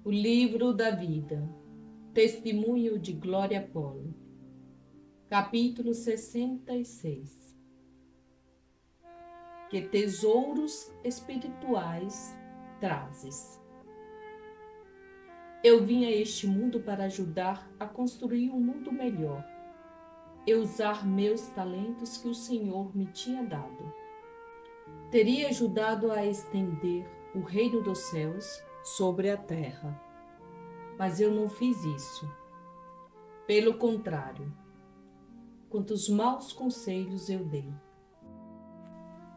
O livro da vida, testemunho de Glória Polo, capítulo 66. Que tesouros espirituais trazes. Eu vim a este mundo para ajudar a construir um mundo melhor e usar meus talentos que o Senhor me tinha dado. Teria ajudado a estender o reino dos céus sobre a terra. Mas eu não fiz isso. Pelo contrário, quantos maus conselhos eu dei.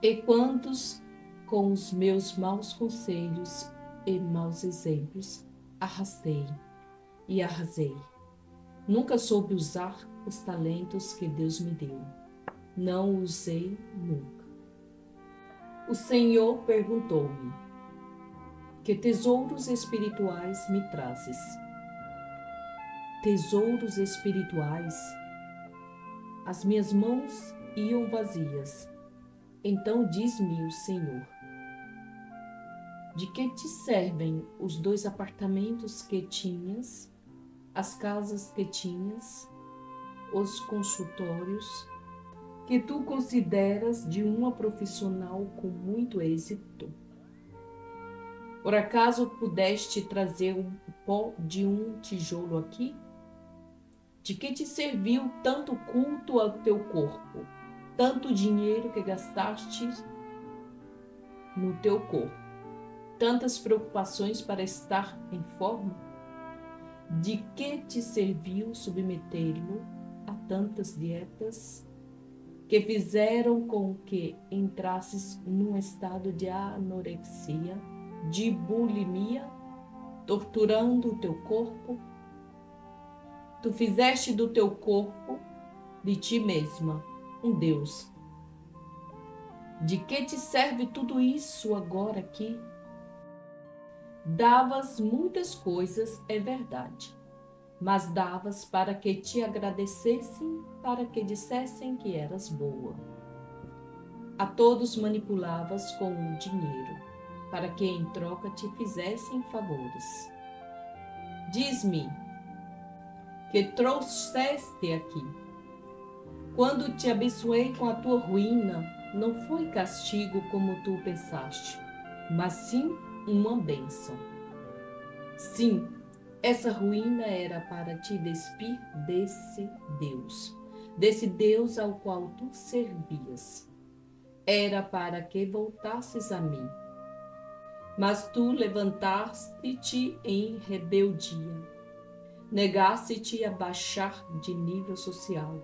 E quantos, com os meus maus conselhos e maus exemplos, arrastei e arrasei. Nunca soube usar os talentos que Deus me deu. Não usei nunca. O Senhor perguntou-me: que tesouros espirituais me trazes? Tesouros espirituais? As minhas mãos iam vazias. Então diz-me o Senhor: de que te servem os 2 apartamentos que tinhas, as casas que tinhas, os consultórios que tu consideras de uma profissional com muito êxito? Por acaso pudeste trazer o pó de um tijolo aqui? De que te serviu tanto culto ao teu corpo, tanto dinheiro que gastaste no teu corpo, tantas preocupações para estar em forma? De que te serviu submeter-lo a tantas dietas que fizeram com que entrasses num estado de anorexia, de bulimia, torturando o teu corpo? Tu fizeste do teu corpo, de ti mesma, um Deus. De que te serve tudo isso agora aqui? Davas muitas coisas, é verdade, mas davas para que te agradecessem, para que dissessem que eras boa. A todos manipulavas com o dinheiro, para que em troca te fizessem favores. Diz-me, que trouxeste aqui? Quando te abençoei com a tua ruína, não foi castigo como tu pensaste, mas sim uma bênção. Sim, essa ruína era para te despir desse Deus ao qual tu servias. Era para que voltasses a mim. Mas tu levantaste-te em rebeldia. Negaste-te a baixar de nível social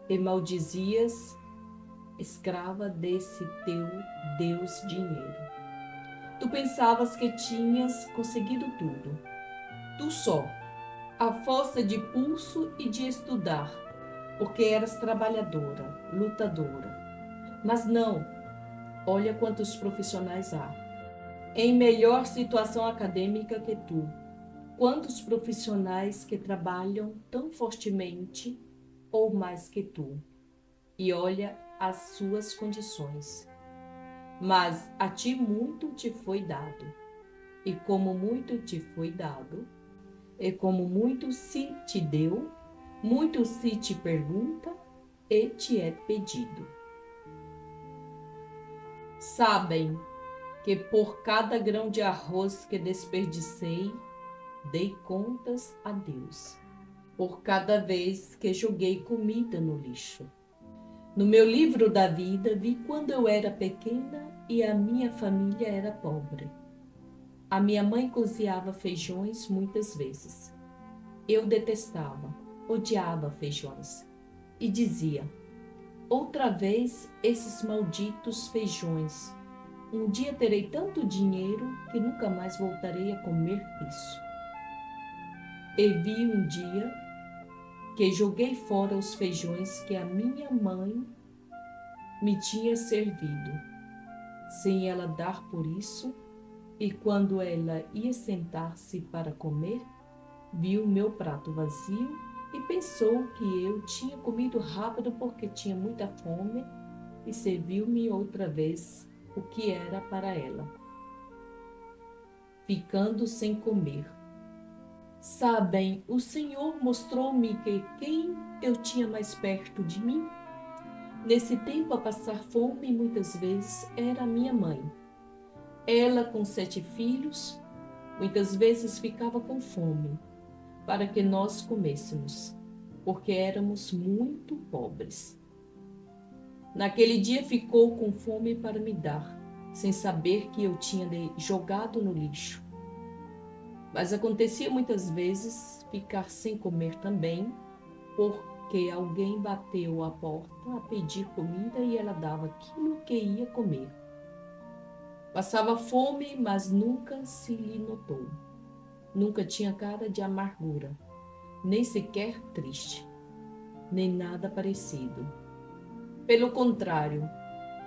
e maldizias, escrava desse teu Deus dinheiro. Tu pensavas que tinhas conseguido tudo, tu só, a força de pulso e de estudar, porque eras trabalhadora, lutadora. Mas não, olha quantos profissionais há, em melhor situação acadêmica que tu. Quantos profissionais que trabalham tão fortemente ou mais que tu, e olha as suas condições. Mas a ti muito te foi dado, e como muito te foi dado, e como muito se te deu, muito se te pergunta e te é pedido. Sabem que por cada grão de arroz que desperdicei, dei contas a Deus, por cada vez que joguei comida no lixo. No meu livro da vida, vi quando eu era pequena e a minha família era pobre. A minha mãe cozinhava feijões muitas vezes. Eu detestava, odiava feijões e dizia: outra vez esses malditos feijões. Um dia terei tanto dinheiro que nunca mais voltarei a comer isso. E vi um dia que joguei fora os feijões que a minha mãe me tinha servido, sem ela dar por isso, e quando ela ia sentar-se para comer, viu o meu prato vazio e pensou que eu tinha comido rápido porque tinha muita fome e serviu-me outra vez o que era para ela. ficando sem comer. Sabem, o Senhor mostrou-me que quem eu tinha mais perto de mim, nesse tempo a passar fome, muitas vezes era minha mãe. Ela, com 7 filhos, muitas vezes ficava com fome, para que nós comêssemos, porque éramos muito pobres. Naquele dia ficou com fome para me dar, sem saber que eu tinha jogado no lixo. Mas acontecia muitas vezes ficar sem comer também, porque alguém bateu à porta a pedir comida e ela dava aquilo que ia comer. Passava fome, mas nunca se lhe notou. Nunca tinha cara de amargura, nem sequer triste, nem nada parecido. Pelo contrário,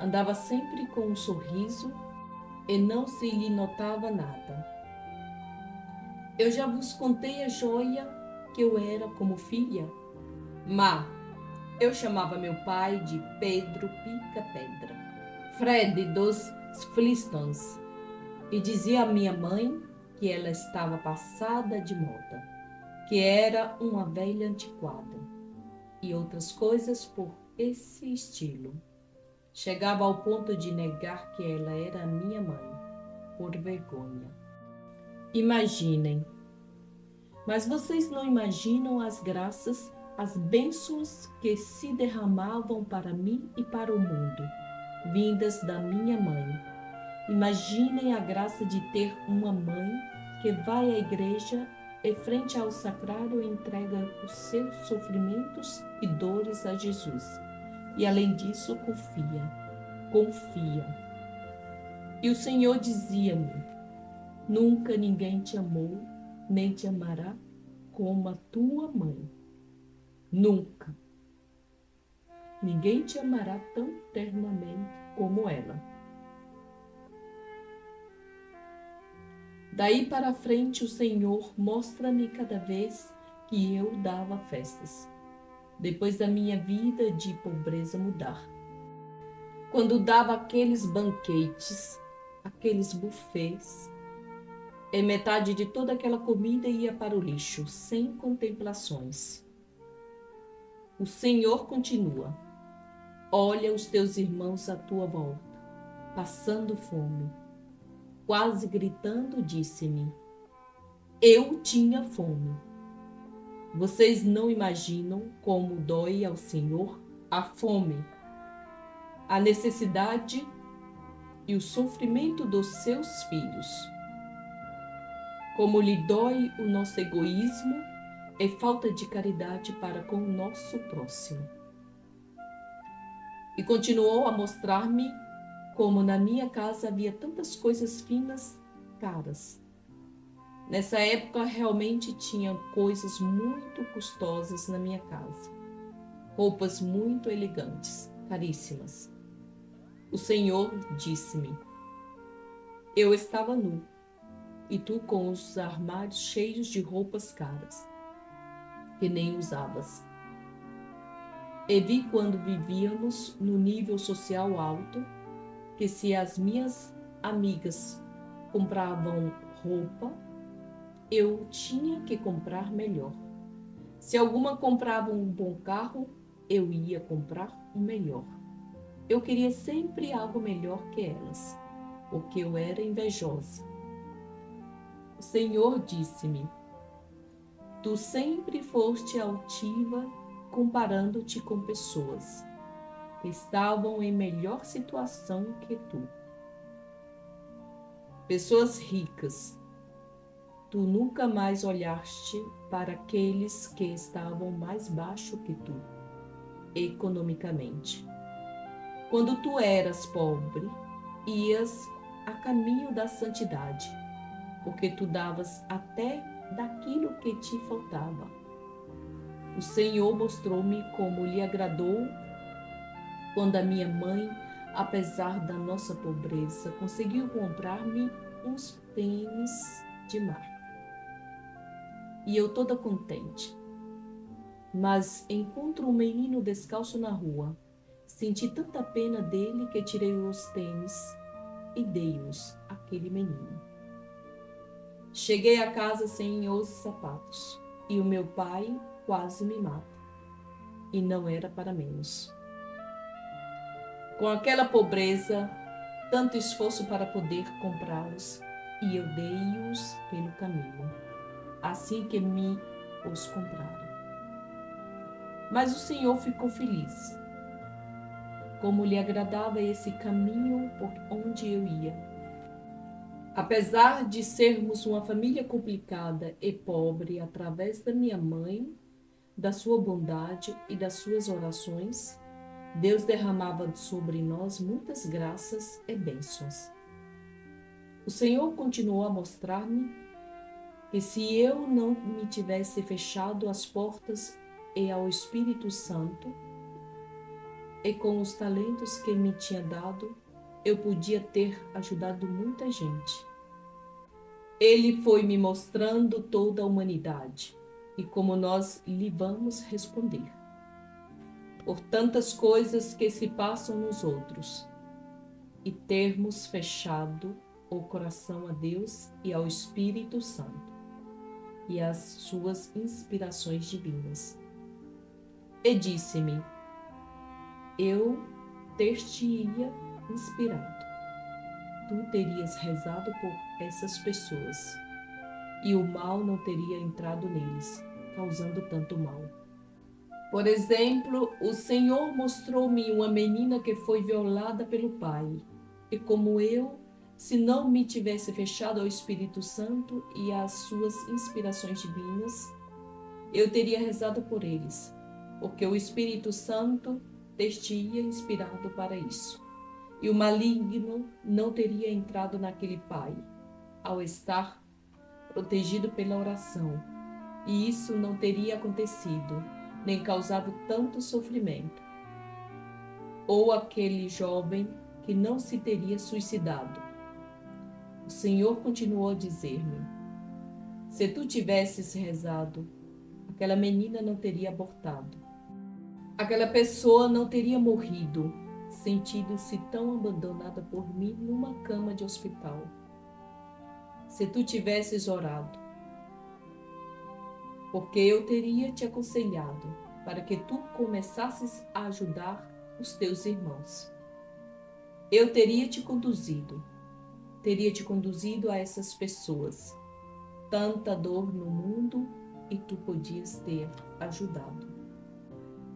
andava sempre com um sorriso e não se lhe notava nada. Eu já vos contei a joia que eu era como filha? Má, eu chamava meu pai de Pedro Pica-Pedra, Fred dos Flintstones, e dizia à minha mãe que ela estava passada de moda, que era uma velha antiquada, e outras coisas por esse estilo. Chegava ao ponto de negar que ela era a minha mãe, por vergonha. Imaginem, mas vocês não imaginam as graças, as bênçãos que se derramavam para mim e para o mundo, vindas da minha mãe. Imaginem a graça de ter uma mãe que vai à igreja e frente ao sacrário entrega os seus sofrimentos e dores a Jesus. E além disso, confia. E o Senhor dizia-me: nunca ninguém te amou, nem te amará como a tua mãe. Nunca. Ninguém te amará tão ternamente como ela. Daí para frente, o Senhor mostra-me cada vez que eu dava festas, depois da minha vida de pobreza mudar. Quando dava aqueles banquetes, aqueles buffets, e metade de toda aquela comida ia para o lixo, sem contemplações. O Senhor continua: olha os teus irmãos à tua volta, passando fome. Quase gritando, disse-me: eu tinha fome. Vocês não imaginam como dói ao Senhor a fome, a necessidade e o sofrimento dos seus filhos. Como lhe dói o nosso egoísmo e falta de caridade para com o nosso próximo. E continuou a mostrar-me como na minha casa havia tantas coisas finas, caras. Nessa época realmente tinha coisas muito custosas na minha casa. Roupas muito elegantes, caríssimas. O Senhor disse-me: eu estava nu, e tu com os armários cheios de roupas caras, que nem usavas. E vi quando vivíamos no nível social alto, que se as minhas amigas compravam roupa, eu tinha que comprar melhor. Se alguma comprava um bom carro, eu ia comprar um melhor. Eu queria sempre algo melhor que elas, porque eu era invejosa. O Senhor disse-me: tu sempre foste altiva comparando-te com pessoas que estavam em melhor situação que tu. Pessoas ricas. Tu nunca mais olhaste para aqueles que estavam mais baixo que tu, economicamente. Quando tu eras pobre, ias a caminho da santidade, porque tu davas até daquilo que te faltava. O Senhor mostrou-me como lhe agradou quando a minha mãe, apesar da nossa pobreza, conseguiu comprar-me uns tênis de marca. E eu toda contente. Mas encontro um menino descalço na rua. Senti tanta pena dele que tirei os tênis e dei-os àquele menino. Cheguei a casa sem os sapatos, e o meu pai quase me mata. E não era para menos. Com aquela pobreza, tanto esforço para poder comprá-los, e eu dei-os pelo caminho, assim que me os compraram. Mas o Senhor ficou feliz, como lhe agradava esse caminho por onde eu ia. Apesar de sermos uma família complicada e pobre, através da minha mãe, da sua bondade e das suas orações, Deus derramava sobre nós muitas graças e bênçãos. O Senhor continuou a mostrar-me que se eu não me tivesse fechado as portas e ao Espírito Santo, e com os talentos que me tinha dado, eu podia ter ajudado muita gente. Ele foi me mostrando toda a humanidade e como nós lhe vamos responder por tantas coisas que se passam nos outros e termos fechado o coração a Deus e ao Espírito Santo e às suas inspirações divinas. E disse-me: eu ter-te-ia inspirado. Tu terias rezado por essas pessoas, e o mal não teria entrado neles, causando tanto mal. Por exemplo, o Senhor mostrou-me uma menina que foi violada pelo pai, e como eu, se não me tivesse fechado ao Espírito Santo e às suas inspirações divinas, eu teria rezado por eles, porque o Espírito Santo ter-te-ia inspirado para isso. E o maligno não teria entrado naquele pai, ao estar protegido pela oração, e isso não teria acontecido, nem causado tanto sofrimento. Ou aquele jovem que não se teria suicidado. O Senhor continuou a dizer-me: se tu tivesses rezado, aquela menina não teria abortado. Aquela pessoa não teria morrido, sentindo-se tão abandonada por mim numa cama de hospital. Se tu tivesses orado, porque eu teria te aconselhado para que tu começasses a ajudar os teus irmãos. Eu teria te conduzido a essas pessoas. Tanta dor no mundo e tu podias ter ajudado.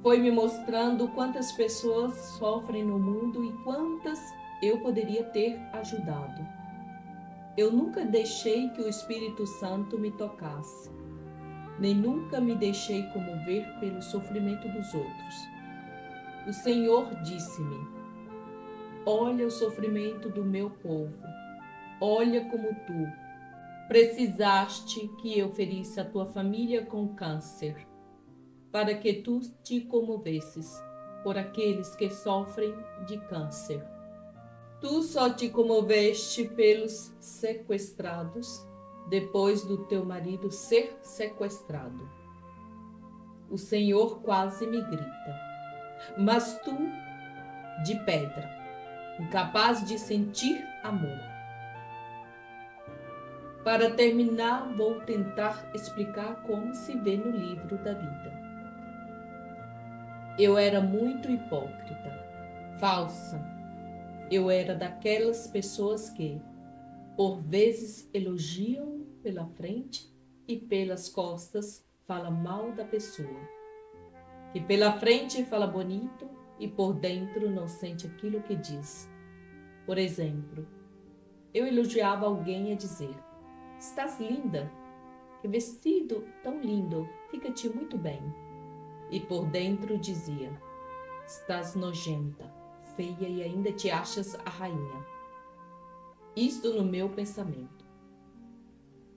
Foi me mostrando quantas pessoas sofrem no mundo e quantas eu poderia ter ajudado. Eu nunca deixei que o Espírito Santo me tocasse, nem nunca me deixei comover pelo sofrimento dos outros. O Senhor disse-me: olha o sofrimento do meu povo, olha como tu precisaste que eu ferisse a tua família com câncer, para que tu te comovesses por aqueles que sofrem de câncer. Tu só te comoveste pelos sequestrados, depois do teu marido ser sequestrado. O Senhor quase me grita: mas tu, de pedra, incapaz de sentir amor. Para terminar, vou tentar explicar como se vê no livro da vida. Eu era muito hipócrita, falsa. Eu era daquelas pessoas que, por vezes, elogiam pela frente e pelas costas fala mal da pessoa. Que pela frente fala bonito e por dentro não sente aquilo que diz. Por exemplo, eu elogiava alguém a dizer: estás linda, que vestido tão lindo, fica-te muito bem. E por dentro dizia: estás nojenta, feia e ainda te achas a rainha. Isto no meu pensamento.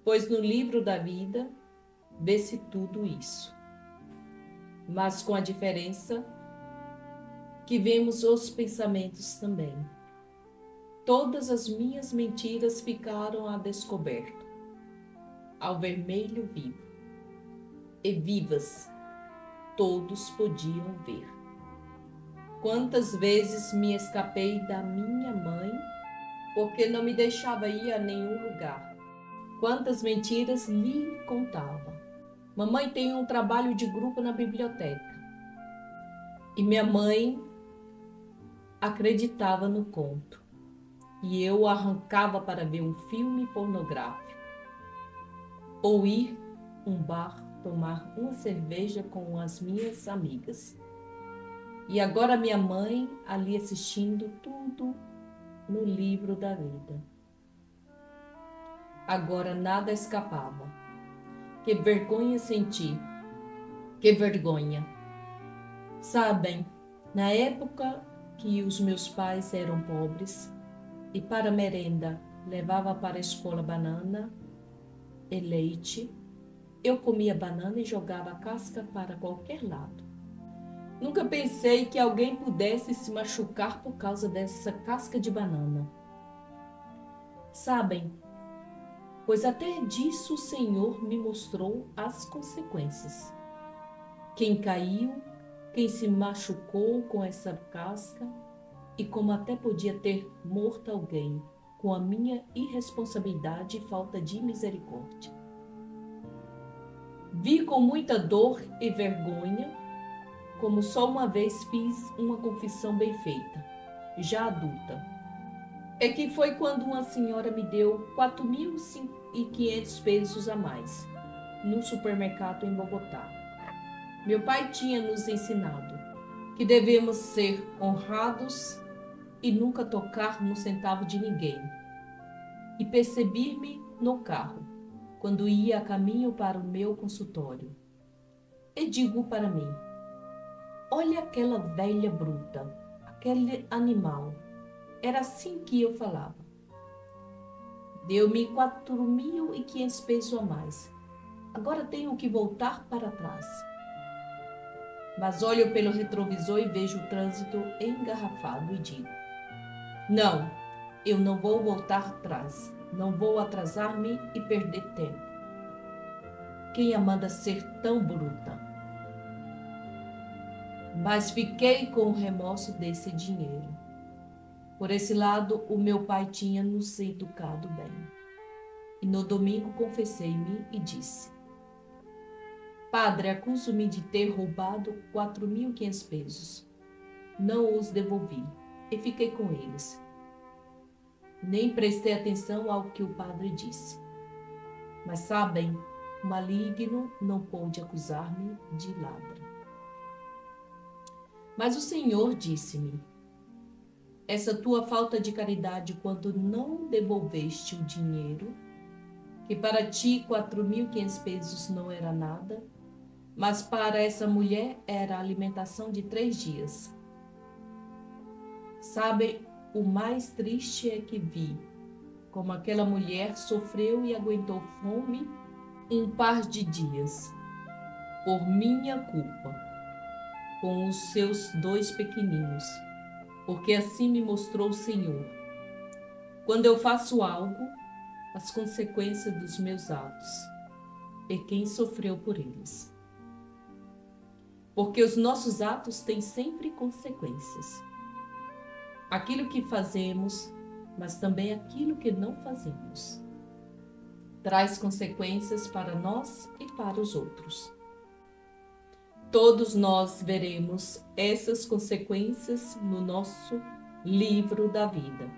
Pois no livro da vida vê-se tudo isso. Mas com a diferença que vemos os pensamentos também. Todas as minhas mentiras ficaram a descoberto, ao vermelho vivo, e vivas, todos podiam ver. Quantas vezes me escapei da minha mãe, porque não me deixava ir a nenhum lugar. Quantas mentiras lhe contava. Mamãe tem um trabalho de grupo na biblioteca. E minha mãe acreditava no conto. E eu arrancava para ver um filme pornográfico. Ou ir a um bar tomar uma cerveja com as minhas amigas. E agora minha mãe ali assistindo tudo no livro da vida. Agora nada escapava. Que vergonha senti. Que vergonha. Sabem, na época que os meus pais eram pobres e para merenda levava para a escola banana e leite, eu comia banana e jogava a casca para qualquer lado. Nunca pensei que alguém pudesse se machucar por causa dessa casca de banana. Sabem, pois até disso o Senhor me mostrou as consequências. Quem caiu, quem se machucou com essa casca e como até podia ter morto alguém com a minha irresponsabilidade e falta de misericórdia. Vi com muita dor e vergonha como só uma vez fiz uma confissão bem feita, já adulta. É que foi quando uma senhora me deu 4.500 pesos a mais, no supermercado em Bogotá. Meu pai tinha nos ensinado que devemos ser honrados e nunca tocar no centavo de ninguém. E percebi-me no carro, quando ia a caminho para o meu consultório. E digo para mim, olha aquela velha bruta, aquele animal. Era assim que eu falava. Deu-me 4.500 pesos a mais. Agora tenho que voltar para trás. Mas olho pelo retrovisor e vejo o trânsito engarrafado e digo, não, eu não vou voltar atrás. Não vou atrasar-me e perder tempo. Quem a manda ser tão bruta? Mas fiquei com o remorso desse dinheiro. Por esse lado, o meu pai tinha nos educado bem. E no domingo confessei-me e disse, Padre, acuso-me de ter roubado 4.500 pesos. Não os devolvi e fiquei com eles. Nem prestei atenção ao que o padre disse. Mas sabem, o maligno não pôde acusar-me de ladra. Mas o Senhor disse-me, essa tua falta de caridade quando não devolveste o dinheiro, que para ti 4.500 pesos não era nada, mas para essa mulher era a alimentação de 3 dias. Sabem, o mais triste é que vi como aquela mulher sofreu e aguentou fome um par de dias, por minha culpa, com os seus 2 pequeninos, porque assim me mostrou o Senhor. Quando eu faço algo, as consequências dos meus atos, e quem sofreu por eles. Porque os nossos atos têm sempre consequências. Aquilo que fazemos, mas também aquilo que não fazemos, traz consequências para nós e para os outros. Todos nós veremos essas consequências no nosso livro da vida.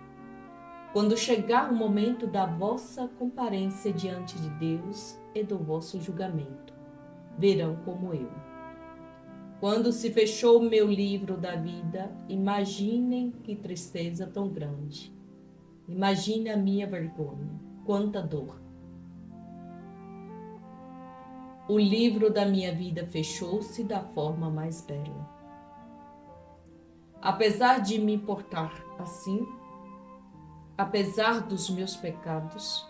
Quando chegar o momento da vossa comparência diante de Deus e do vosso julgamento, verão como eu. Quando se fechou o meu livro da vida, imaginem que tristeza tão grande. Imagine a minha vergonha, quanta dor. O livro da minha vida fechou-se da forma mais bela. Apesar de me portar assim, apesar dos meus pecados,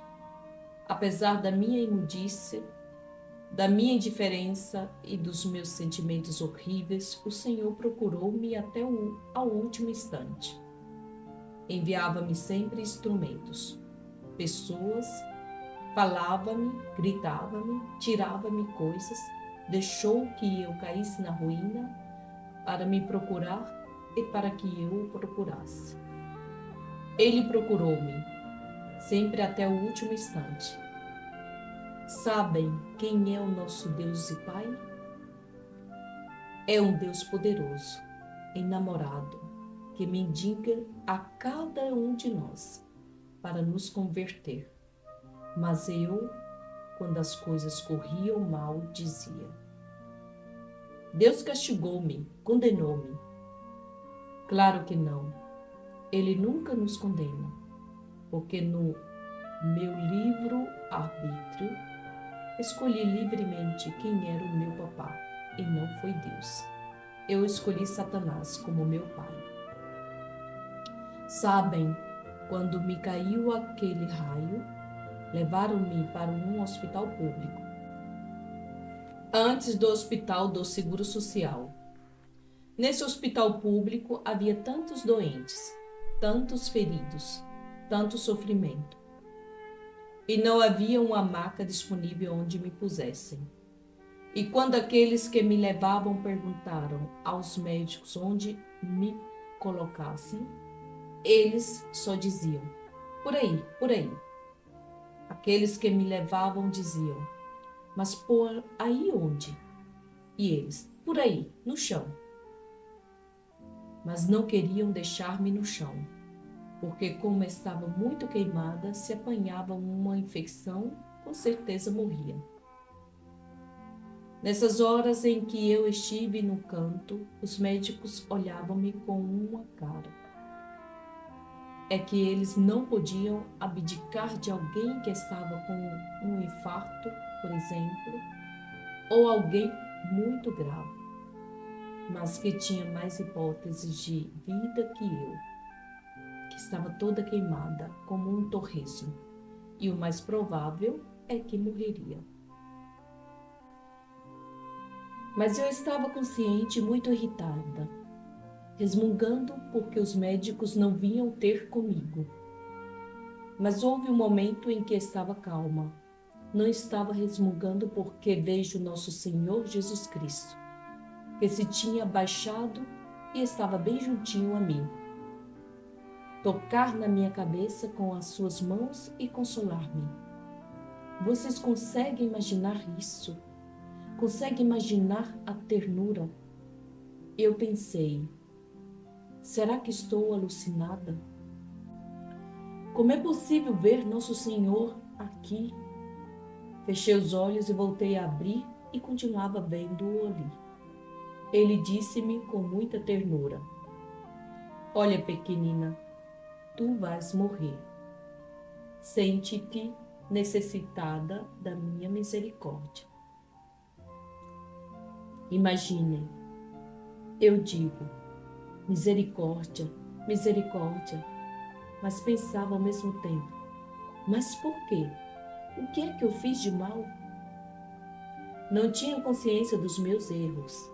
apesar da minha imundícia, da minha indiferença e dos meus sentimentos horríveis, o Senhor procurou-me até ao último instante. Enviava-me sempre instrumentos, pessoas, falava-me, gritava-me, tirava-me coisas, deixou que eu caísse na ruína para me procurar e para que eu o procurasse. Ele procurou-me, sempre até o último instante. Sabem quem é o nosso Deus e Pai? É um Deus poderoso, enamorado, que mendiga a cada um de nós para nos converter. Mas eu, quando as coisas corriam mal, dizia: Deus castigou-me, condenou-me. Claro que não. Ele nunca nos condena, porque no meu livre-arbítrio escolhi livremente quem era o meu papá, e não foi Deus. Eu escolhi Satanás como meu pai. Sabem, quando me caiu aquele raio, levaram-me para um hospital público. Antes do hospital do Seguro Social. Nesse hospital público havia tantos doentes, tantos feridos, tanto sofrimento. E não havia uma maca disponível onde me pusessem. E quando aqueles que me levavam perguntaram aos médicos onde me colocassem, eles só diziam: por aí, por aí. Aqueles que me levavam diziam: mas por aí onde? E eles: por aí, no chão. Mas não queriam deixar-me no chão, porque como estava muito queimada, se apanhava uma infecção, com certeza morria. Nessas horas em que eu estive no canto, os médicos olhavam-me com uma cara. É que eles não podiam abdicar de alguém que estava com um infarto, por exemplo, ou alguém muito grave, mas que tinha mais hipóteses de vida que eu, que estava toda queimada como um torresmo, e o mais provável é que morreria. Mas eu estava consciente e muito irritada, resmungando porque os médicos não vinham ter comigo. Mas houve um momento em que estava calma. Não estava resmungando porque vejo nosso Senhor Jesus Cristo, que se tinha baixado e estava bem juntinho a mim. Tocar na minha cabeça com as suas mãos e consolar-me. Vocês conseguem imaginar isso? Conseguem imaginar a ternura? Eu pensei: será que estou alucinada? Como é possível ver Nosso Senhor aqui? Fechei os olhos e voltei a abrir e continuava vendo-o ali. Ele disse-me com muita ternura: olha, pequenina, tu vais morrer. Sente-te necessitada da minha misericórdia. Imaginem, eu digo: misericórdia, misericórdia, mas pensava ao mesmo tempo: mas por quê? O que é que eu fiz de mal? Não tinha consciência dos meus erros,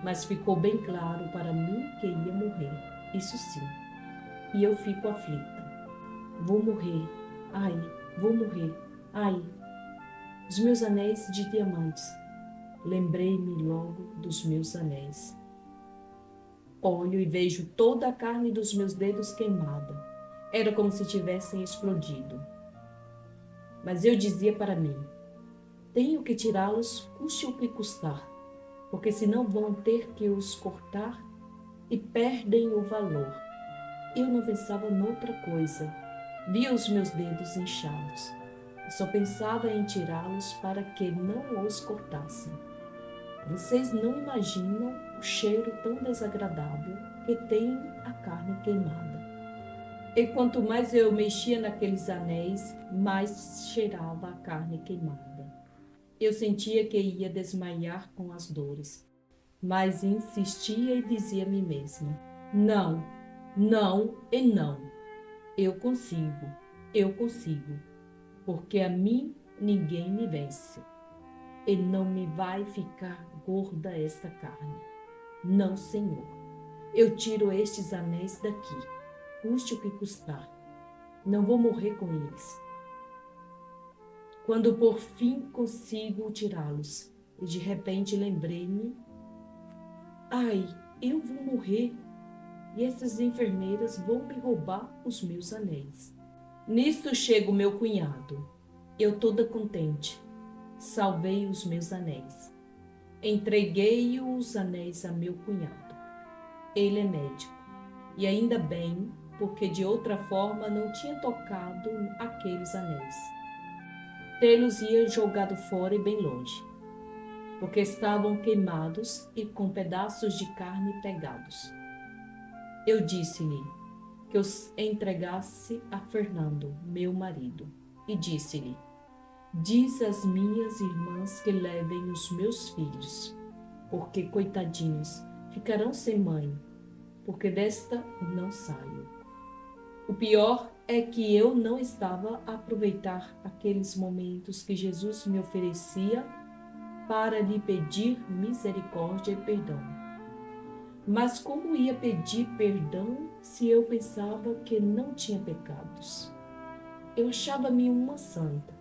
mas ficou bem claro para mim que ia morrer, isso sim. E eu fico aflita. Vou morrer, ai, vou morrer, ai. Os meus anéis de diamantes. Lembrei-me logo dos meus anéis. Olho e vejo toda a carne dos meus dedos queimada. Era como se tivessem explodido. Mas eu dizia para mim: tenho que tirá-los, custe o que custar, porque senão vão ter que os cortar e perdem o valor. Eu não pensava noutra coisa. Via os meus dedos inchados. Eu só pensava em tirá-los para que não os cortassem. Vocês não imaginam o cheiro tão desagradável que tem a carne queimada. E quanto mais eu mexia naqueles anéis, mais cheirava a carne queimada. Eu sentia que ia desmaiar com as dores, mas insistia e dizia a mim mesma: não, não e não. Eu consigo, porque a mim ninguém me vence. E não me vai ficar gorda esta carne. Não, Senhor. Eu tiro estes anéis daqui, custe o que custar. Não vou morrer com eles. Quando por fim consigo tirá-los, e de repente lembrei-me: ai, eu vou morrer, e essas enfermeiras vão me roubar os meus anéis. Nisto chega o meu cunhado. Eu toda contente, salvei os meus anéis. Entreguei os anéis a meu cunhado. Ele é médico, e ainda bem, porque de outra forma não tinha tocado aqueles anéis. Tê-los-ia jogado fora e bem longe, porque estavam queimados e com pedaços de carne pegados. Eu disse-lhe que os entregasse a Fernando, meu marido, e disse-lhe: diz às minhas irmãs que levem os meus filhos, porque, coitadinhos, ficarão sem mãe, porque desta não saio. O pior é que eu não estava a aproveitar aqueles momentos que Jesus me oferecia para lhe pedir misericórdia e perdão. Mas como ia pedir perdão se eu pensava que não tinha pecados? Eu achava-me uma santa.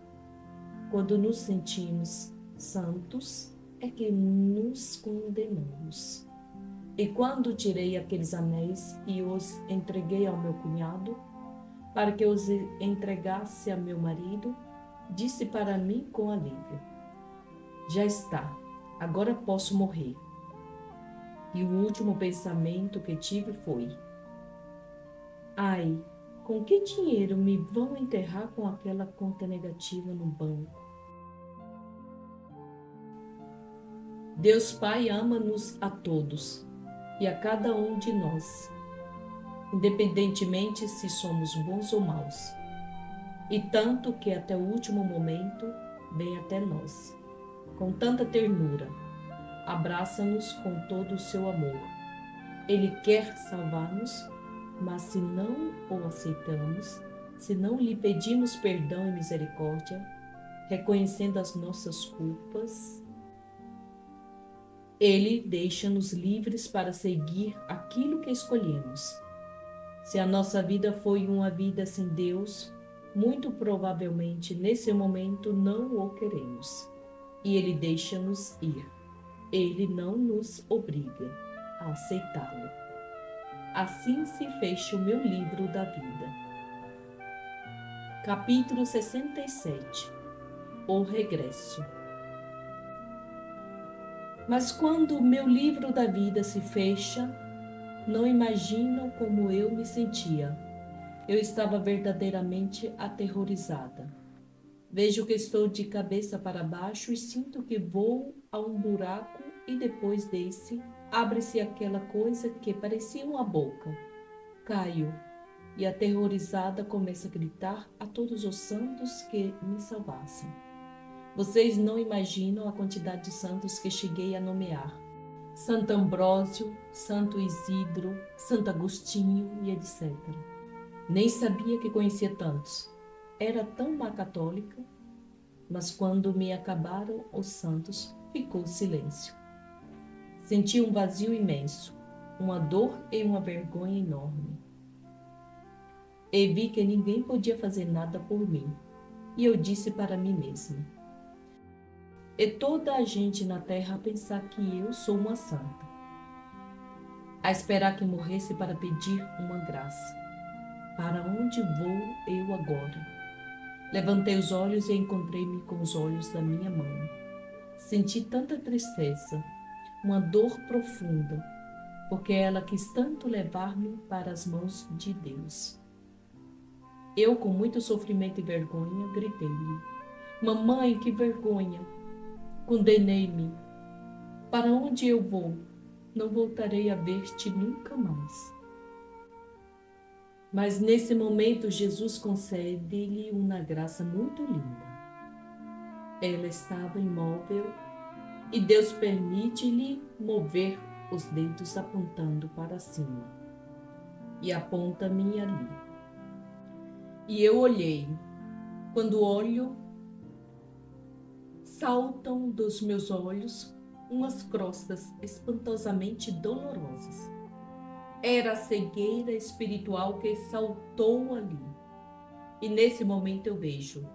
Quando nos sentimos santos, é que nos condenamos. E quando tirei aqueles anéis e os entreguei ao meu cunhado, para que os entregasse a meu marido, disse para mim com alívio: já está, agora posso morrer. E o último pensamento que tive foi: ai, com que dinheiro me vão enterrar com aquela conta negativa no banco? Deus Pai ama-nos a todos e a cada um de nós, independentemente se somos bons ou maus, e tanto que até o último momento vem até nós, com tanta ternura, abraça-nos com todo o seu amor. Ele quer salvar-nos, mas se não o aceitamos, se não lhe pedimos perdão e misericórdia, reconhecendo as nossas culpas, Ele deixa-nos livres para seguir aquilo que escolhemos. Se a nossa vida foi uma vida sem Deus, muito provavelmente nesse momento não o queremos. E Ele deixa-nos ir. Ele não nos obriga a aceitá-lo. Assim se fecha o meu livro da vida. Capítulo 67. O regresso. Mas quando o meu livro da vida se fecha, não imaginam como eu me sentia. Eu estava verdadeiramente aterrorizada. Vejo que estou de cabeça para baixo e sinto que vou a um buraco e depois desse abre-se aquela coisa que parecia uma boca. Caio e aterrorizada começo a gritar a todos os santos que me salvassem. Vocês não imaginam a quantidade de santos que cheguei a nomear. Santo Ambrósio, Santo Isidro, Santo Agostinho e etc. Nem sabia que conhecia tantos. Era tão má católica, mas quando me acabaram os santos, ficou silêncio. Senti um vazio imenso, uma dor e uma vergonha enorme. E vi que ninguém podia fazer nada por mim. E eu disse para mim mesma: e toda a gente na terra a pensar que eu sou uma santa, a esperar que morresse para pedir uma graça. Para onde vou eu agora? Levantei os olhos e encontrei-me com os olhos da minha mãe. Senti tanta tristeza, uma dor profunda, porque ela quis tanto levar-me para as mãos de Deus. Eu, com muito sofrimento e vergonha, gritei-lhe: mamãe, que vergonha! Condenei-me. Para onde eu vou? Não voltarei a ver-te nunca mais. Mas nesse momento Jesus concede-lhe uma graça muito linda. Ela estava imóvel e Deus permite-lhe mover os dedos apontando para cima. E aponta-me ali. E eu olhei. Quando olho, saltam dos meus olhos umas crostas espantosamente dolorosas. Era a cegueira espiritual que saltou ali. E nesse momento eu vejo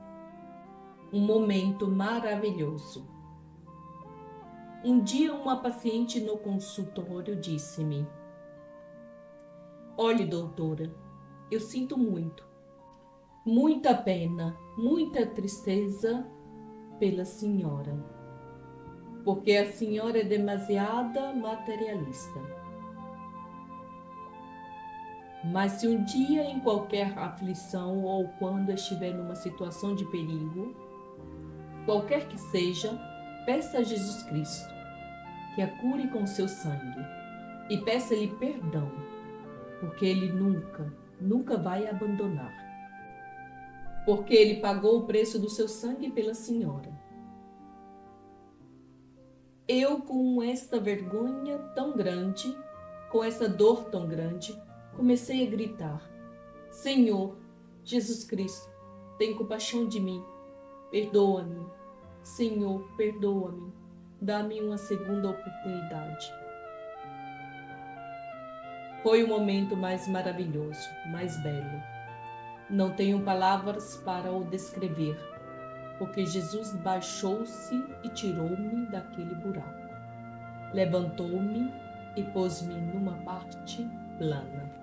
um momento maravilhoso. Um dia uma paciente no consultório disse-me: olhe, doutora, eu sinto muito, muita pena, muita tristeza pela senhora, porque a senhora é demasiada materialista. Mas se um dia em qualquer aflição ou quando estiver numa situação de perigo, qualquer que seja, peça a Jesus Cristo que a cure com seu sangue e peça-lhe perdão, porque ele nunca vai abandonar, porque ele pagou o preço do seu sangue pela senhora. Eu, com esta vergonha tão grande, com essa dor tão grande, comecei a gritar: Senhor, Jesus Cristo, tem compaixão de mim, perdoa-me. Senhor, perdoa-me, dá-me uma segunda oportunidade. Foi o momento mais maravilhoso, mais belo. Não tenho palavras para o descrever, porque Jesus baixou-se e tirou-me daquele buraco. Levantou-me e pôs-me numa parte plana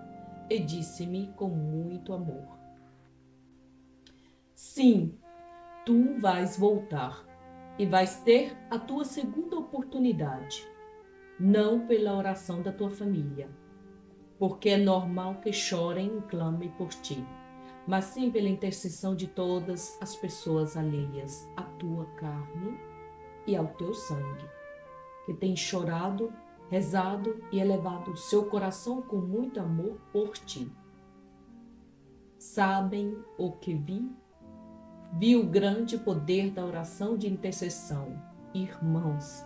e disse-me com muito amor: sim, tu vais voltar e vais ter a tua segunda oportunidade, não pela oração da tua família, porque é normal que chorem e clamem por ti, mas sim pela intercessão de todas as pessoas alheias à tua carne e ao teu sangue, que têm chorado, rezado e elevado o seu coração com muito amor por ti. Sabem o que vi? Vi o grande poder da oração de intercessão. Irmãos,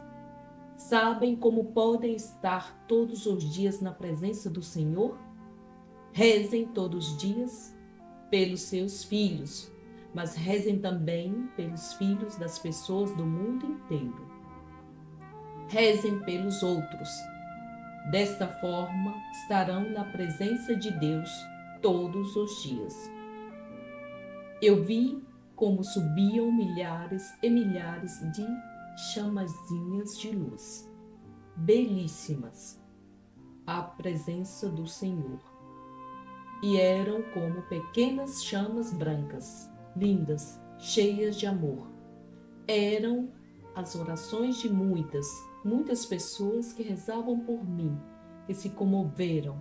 sabem como podem estar todos os dias na presença do Senhor? Rezem todos os dias pelos seus filhos, mas rezem também pelos filhos das pessoas do mundo inteiro. Rezem pelos outros. Desta forma, estarão na presença de Deus todos os dias. Eu vi como subiam milhares e milhares de chamazinhas de luz, belíssimas, à presença do Senhor. E eram como pequenas chamas brancas, lindas, cheias de amor. Eram as orações de muitas pessoas que rezavam por mim, que se comoveram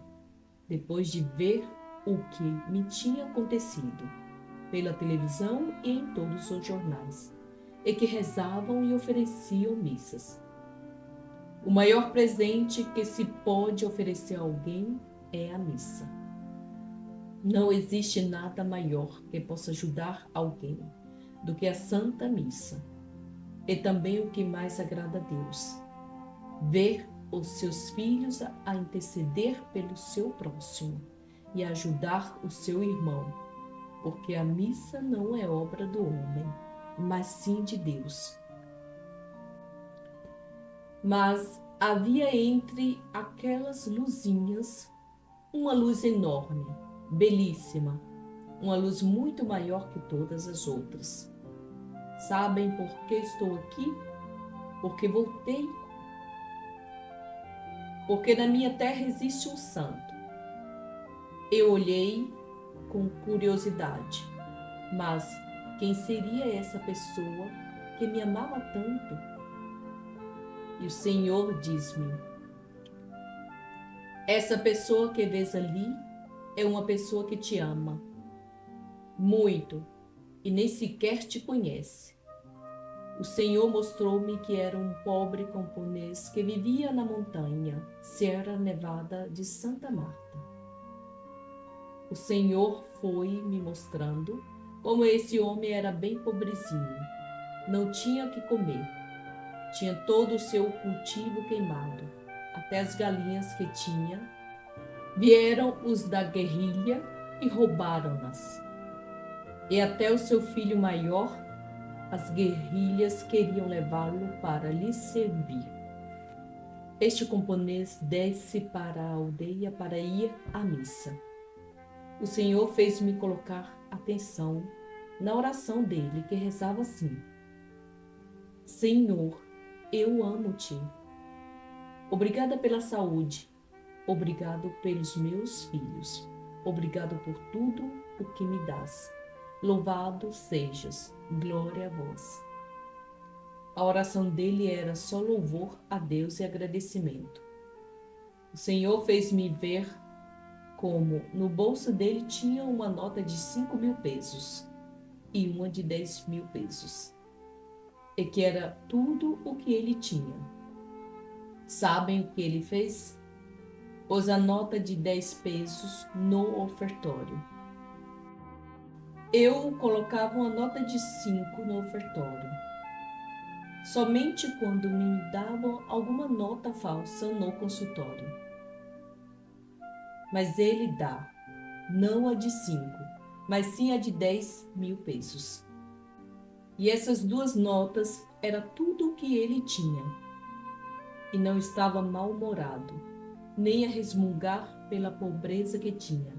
depois de ver o que me tinha acontecido pela televisão e em todos os jornais, e que rezavam e ofereciam missas. O maior presente que se pode oferecer a alguém é a missa. Não existe nada maior que possa ajudar alguém do que a Santa Missa. E também o que mais agrada a Deus: ver os seus filhos a interceder pelo seu próximo e a ajudar o seu irmão, porque a missa não é obra do homem, mas sim de Deus. Mas havia entre aquelas luzinhas uma luz enorme, belíssima, uma luz muito maior que todas as outras. Sabem por que estou aqui? Porque voltei. Porque na minha terra existe um santo. Eu olhei com curiosidade, mas quem seria essa pessoa que me amava tanto? E o Senhor diz-me: essa pessoa que vês ali é uma pessoa que te ama muito e nem sequer te conhece. O Senhor mostrou-me que era um pobre camponês que vivia na montanha Sierra Nevada de Santa Marta. O Senhor foi me mostrando como esse homem era bem pobrezinho, não tinha o que comer, tinha todo o seu cultivo queimado, até as galinhas que tinha. Vieram os da guerrilha e roubaram-nas. E até o seu filho maior, as guerrilhas queriam levá-lo para lhe servir. Este camponês desce para a aldeia para ir à missa. O Senhor fez-me colocar atenção na oração dele, que rezava assim: Senhor, eu amo-te. Obrigada pela saúde. Obrigado pelos meus filhos. Obrigado por tudo o que me dás. louvado sejas, glória a vós. A oração dele era só louvor a Deus e agradecimento. O Senhor fez-me ver como no bolso dele tinha uma nota de 5.000 pesos e uma de 10.000 pesos, e que era tudo o que ele tinha. Sabem o que ele fez? Pôs a nota de 10 pesos no ofertório. Eu colocava uma nota de 5 no ofertório. Somente quando me davam alguma nota falsa no consultório. Mas ele dá, não a de 5, mas sim a de 10.000 pesos. E essas duas notas era tudo o que ele tinha. E não estava mal-humorado, nem a resmungar pela pobreza que tinha,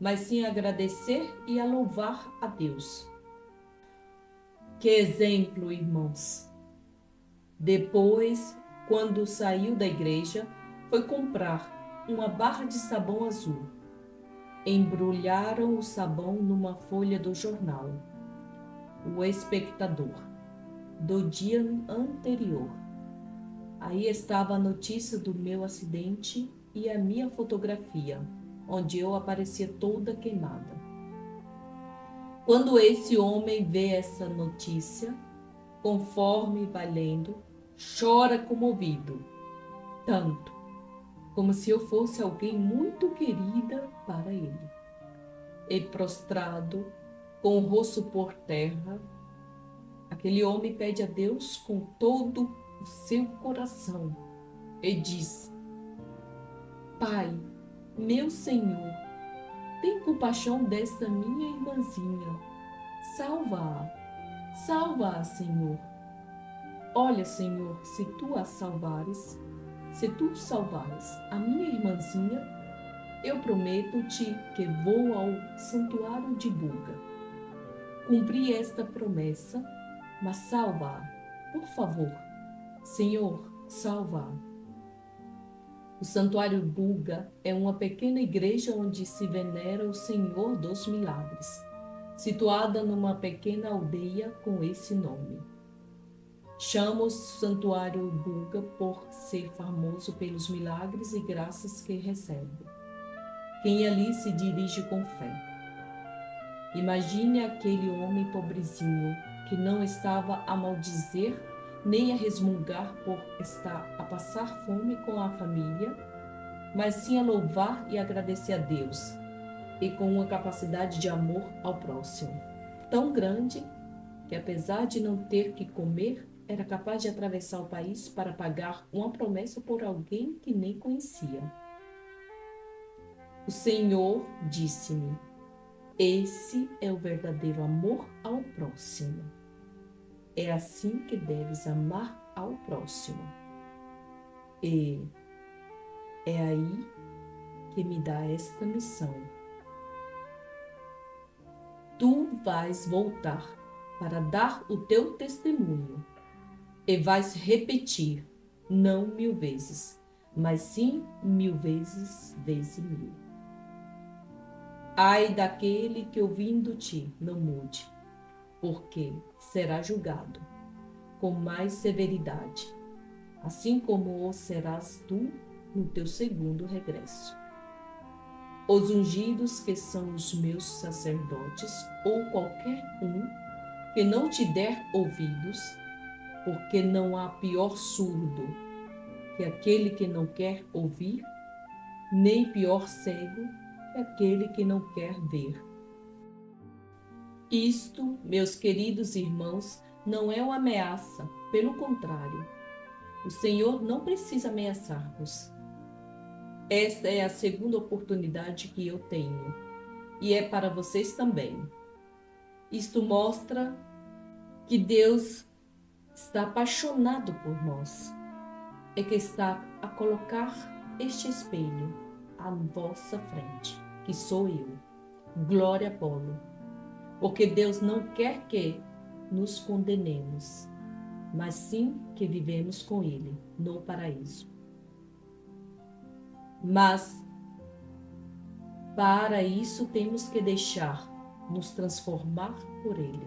mas sim a agradecer e a louvar a Deus. Que exemplo, irmãos! Depois, quando saiu da igreja, foi comprar uma barra de sabão azul. Embrulharam o sabão numa folha do jornal, O Espectador, do dia anterior. Aí estava a notícia do meu acidente e a minha fotografia, onde eu aparecia toda queimada. Quando esse homem vê essa notícia, conforme vai lendo, chora comovido, tanto como se eu fosse alguém muito querida para ele. E prostrado, com o rosto por terra, aquele homem pede a Deus com todo o seu coração e diz: Pai, meu Senhor, tem compaixão desta minha irmãzinha. Salva-a, salva-a, Senhor. Olha, Senhor, se tu a salvares, se tu salvares a minha irmãzinha, eu prometo-te que vou ao santuário de Buga. Cumpri esta promessa, mas salva-a, por favor. Senhor, salva-a. O Santuário Buga é uma pequena igreja onde se venera o Senhor dos Milagres, situada numa pequena aldeia com esse nome. Chama o Santuário Buga por ser famoso pelos milagres e graças que recebe. Quem ali se dirige com fé. Imagine aquele homem pobrezinho que não estava a maldizer nem a resmungar por estar a passar fome com a família, mas sim a louvar e agradecer a Deus, e com uma capacidade de amor ao próximo, tão grande que apesar de não ter que comer, era capaz de atravessar o país para pagar uma promessa por alguém que nem conhecia. O Senhor disse-me: esse é o verdadeiro amor ao próximo. É assim que deves amar ao próximo. E é aí que me dá esta missão. Tu vais voltar para dar o teu testemunho e vais repetir, não 1000 vezes, mas sim 1000 vezes, vezes 1000. Ai daquele que ouvindo-te não mude, porque será julgado com mais severidade, assim como o serás tu no teu segundo regresso. Os ungidos que são os meus sacerdotes, ou qualquer um que não te der ouvidos, porque não há pior surdo que aquele que não quer ouvir, nem pior cego que aquele que não quer ver. Isto, meus queridos irmãos, não é uma ameaça, pelo contrário. O Senhor não precisa ameaçar-nos. Esta é a segunda oportunidade que eu tenho, e é para vocês também. Isto mostra que Deus está apaixonado por nós, e que está a colocar este espelho à vossa frente, que sou eu. Glória a Paulo. Porque Deus não quer que nos condenemos, mas sim que vivemos com Ele no paraíso. Mas, para isso temos que deixar nos transformar por Ele.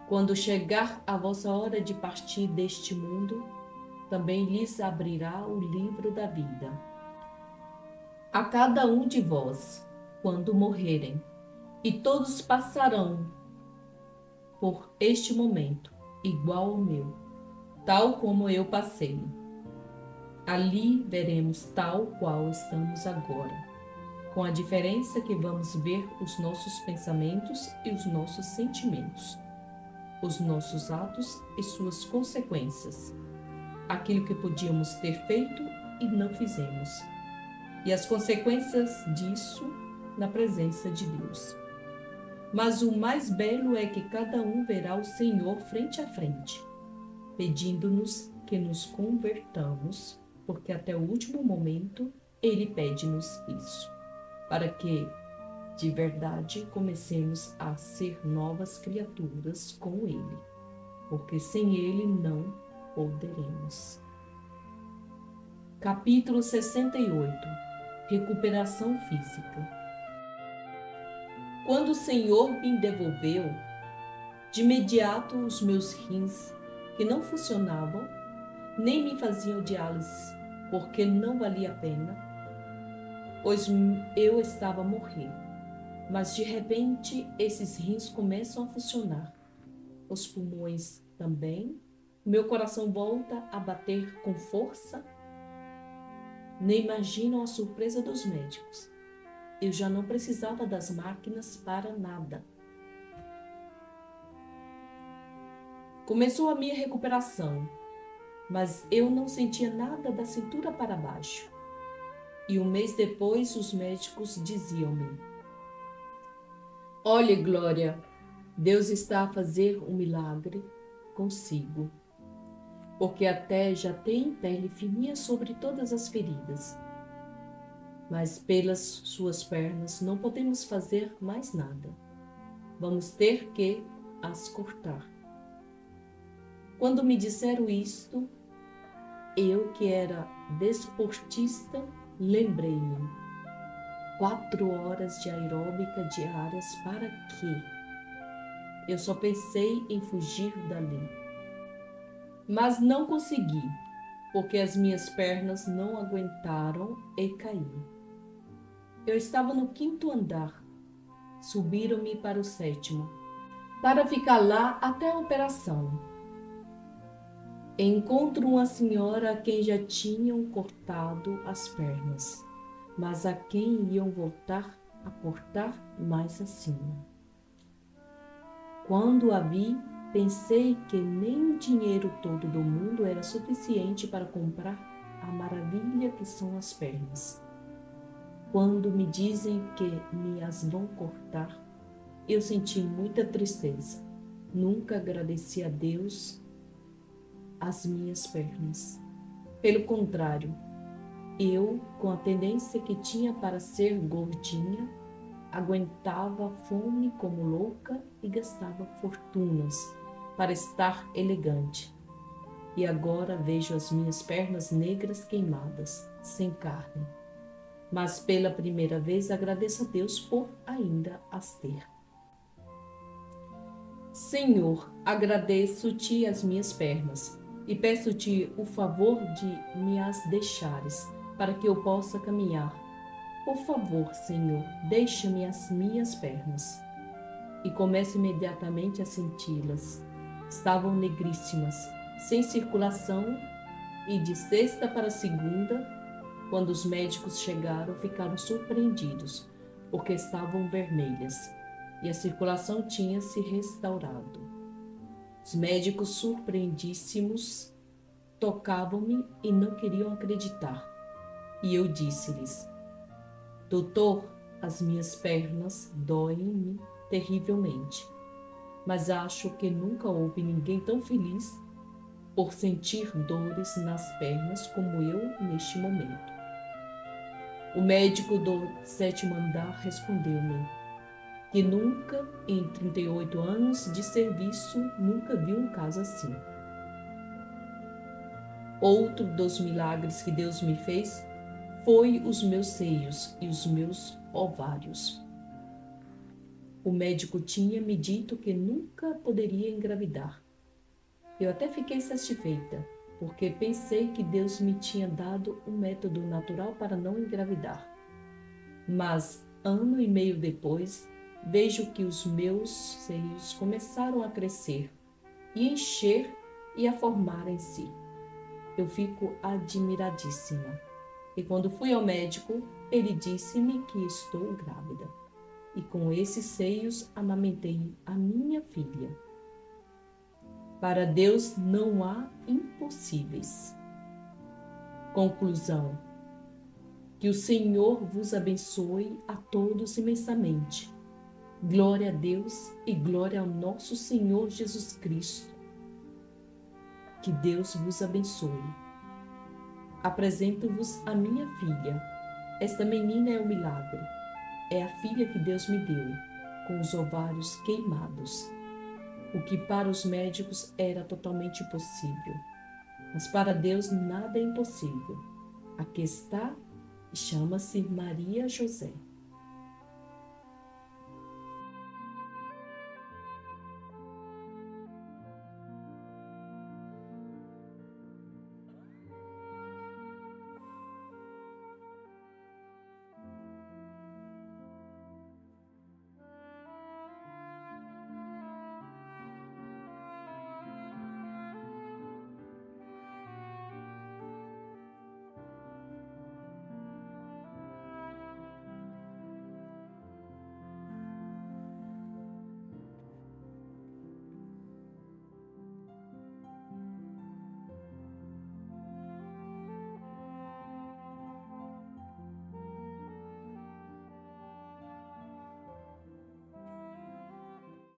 Quando chegar a vossa hora de partir deste mundo, também lhes abrirá o livro da vida. A cada um de vós, quando morrerem, e todos passarão por este momento, igual ao meu, tal como eu passei. Ali veremos tal qual estamos agora, com a diferença que vamos ver os nossos pensamentos e os nossos sentimentos, os nossos atos e suas consequências, aquilo que podíamos ter feito e não fizemos, e as consequências disso na presença de Deus. Mas o mais belo é que cada um verá o Senhor frente a frente, pedindo-nos que nos convertamos, porque até o último momento Ele pede-nos isso, para que, de verdade, comecemos a ser novas criaturas com Ele, porque sem Ele não poderemos. Capítulo 68. Recuperação física. Quando o Senhor me devolveu, de imediato os meus rins, que não funcionavam, nem me faziam diálise, porque não valia a pena, pois eu estava a morrer. Mas de repente esses rins começam a funcionar, os pulmões também, meu coração volta a bater com força. Nem imaginam a surpresa dos médicos. Eu já não precisava das máquinas para nada. Começou a minha recuperação, mas eu não sentia nada da cintura para baixo. E um mês depois, os médicos diziam-me: olhe, Glória, Deus está a fazer um milagre consigo, porque até já tem pele fininha sobre todas as feridas. Mas pelas suas pernas não podemos fazer mais nada. Vamos ter que as cortar. Quando me disseram isto, eu que era desportista, lembrei-me. 4 horas de aeróbica diárias para quê? Eu só pensei em fugir dali. Mas não consegui, porque as minhas pernas não aguentaram e caí. Eu estava no 5º andar. Subiram-me para o 7º, para ficar lá até a operação. Encontro uma senhora a quem já tinham cortado as pernas, mas a quem iam voltar a cortar mais acima. Quando a vi, pensei que nem o dinheiro todo do mundo era suficiente para comprar a maravilha que são as pernas. Quando me dizem que me as vão cortar, eu senti muita tristeza. Nunca agradeci a Deus as minhas pernas. Pelo contrário, eu, com a tendência que tinha para ser gordinha, aguentava fome como louca e gastava fortunas para estar elegante. E agora vejo as minhas pernas negras queimadas, sem carne. Mas pela primeira vez agradeço a Deus por ainda as ter. Senhor, agradeço-te as minhas pernas e peço-te o favor de me as deixares, para que eu possa caminhar. Por favor, Senhor, deixa-me as minhas pernas. E começo imediatamente a senti-las. Estavam negríssimas, sem circulação, e de sexta para segunda, quando os médicos chegaram, ficaram surpreendidos, porque estavam vermelhas, e a circulação tinha se restaurado. Os médicos, surpreendíssimos, tocavam-me e não queriam acreditar. E eu disse-lhes: doutor, as minhas pernas doem-me terrivelmente, mas acho que nunca houve ninguém tão feliz por sentir dores nas pernas como eu neste momento. O médico do 7º andar respondeu-me que nunca, em 38 anos de serviço, nunca viu um caso assim. Outro dos milagres que Deus me fez foi os meus seios e os meus ovários. O médico tinha me dito que nunca poderia engravidar. Eu até fiquei satisfeita, porque pensei que Deus me tinha dado um método natural para não engravidar. Mas, ano e meio depois, vejo que os meus seios começaram a crescer e encher e a formarem-se. Eu fico admiradíssima. E quando fui ao médico, ele disse-me que estou grávida. E com esses seios amamentei a minha filha. Para Deus não há impossíveis. Conclusão: que o Senhor vos abençoe a todos imensamente. Glória a Deus e glória ao nosso Senhor Jesus Cristo. Que Deus vos abençoe. Apresento-vos a minha filha. Esta menina é um milagre. É a filha que Deus me deu, com os ovários queimados, o que para os médicos era totalmente impossível. Mas para Deus nada é impossível. Aqui está e chama-se Maria José.